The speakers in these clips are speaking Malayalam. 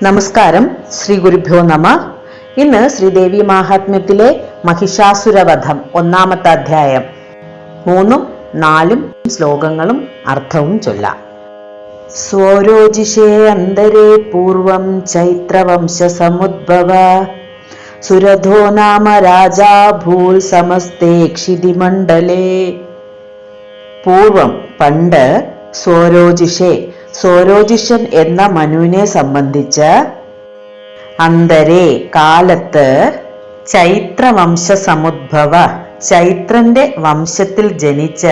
നമസ്കാരം. ശ്രീ ഗുരുഭ്യോ നമ. ഇന്ന് ശ്രീദേവി മാഹാത്മ്യത്തിലെ മഹിഷാസുരവധം 1-ാമത്തെ അധ്യായം 3ഉം 4ഉം ശ്ലോകങ്ങളും അർത്ഥവും ചൊല്ലാം. സ്വരോജിഷേ അന്തരേ പൂർവം ചൈത്രവംശ സമുദ്ഭവ സുരഥോ നാമ രാജാ ഭൂൽ സമസ്തേ ക്ഷിതിമണ്ഡലേ. പൂർവം പണ്ട് സ്വരോജിഷേ സ്വരോജിഷൻ എന്ന മനുവിനെ സംബന്ധിച്ച് അന്തരേ കാലത്ത് ചൈത്രവംശ സമുദ്ഭവ ചൈത്രന്റെ വംശത്തിൽ ജനിച്ച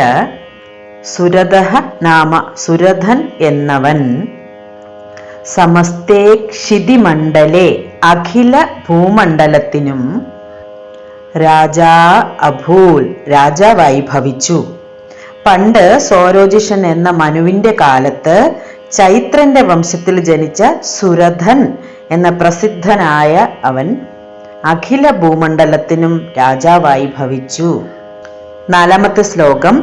സുരഥഃ നാമ സുരഥൻ എന്നവൻ സമസ്തേ ക്ഷിതിമണ്ഡലേ അഖില ഭൂമണ്ഡലത്തിനും രാജാ അഭൂൽ രാജാവായി ഭവിച്ചു. പണ്ട് സ്വരോജിഷൻ എന്ന മനുവിന്റെ കാലത്ത് ചൈത്രന്റെ വംശത്തിൽ ജനിച്ച സുരഥൻ എന്ന പ്രസിദ്ധനായ അവൻ അഖില ഭൂമണ്ഡലത്തിനും രാജാവായി ഭവിച്ചു. 4ാമത്തെ ശ്ലോകം.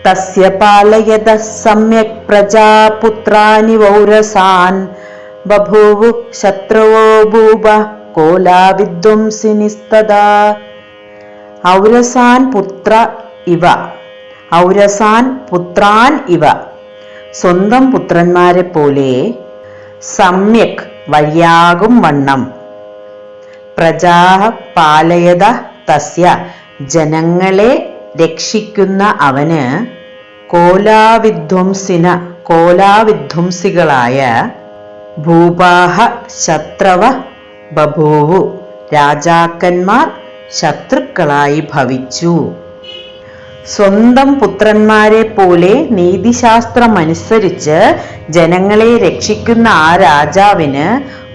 തസ്യ പാലയത സമ്യക് പ്രജാപുത്രാനി വൗരസാൻ ബഭൂവു ശത്രവോ ഭൂപ കോലാവിധ്വംസിനിസ്തദാ. ഔരസാൻ പുത്ര ഇവ ഔരസാൻ പുത്രാൻ ഇവ സ്വന്തം പുത്രന്മാരെ പോലെ സമ്യക് വഴിയാകും വണ്ണം പ്രജാ പാലയത തസ്യ ജനങ്ങളെ രക്ഷിക്കുന്ന അവന് കോലാവിധ്വംസികളായ ഭൂപാഹ ശത്രവ ബഭൂവു രാജാക്കന്മാർ ശത്രുക്കളായി ഭവിച്ചു. സ്വന്തം പുത്രന്മാരെ പോലെ നീതിശാസ്ത്രമനുസരിച്ച് ജനങ്ങളെ രക്ഷിക്കുന്ന ആ രാജാവിന്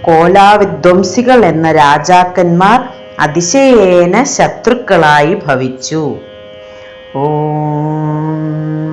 കോലാവിധ്വംസികൾ എന്ന രാജാക്കന്മാർ അതിശയേന ശത്രുക്കളായി ഭവിച്ചു. ഓം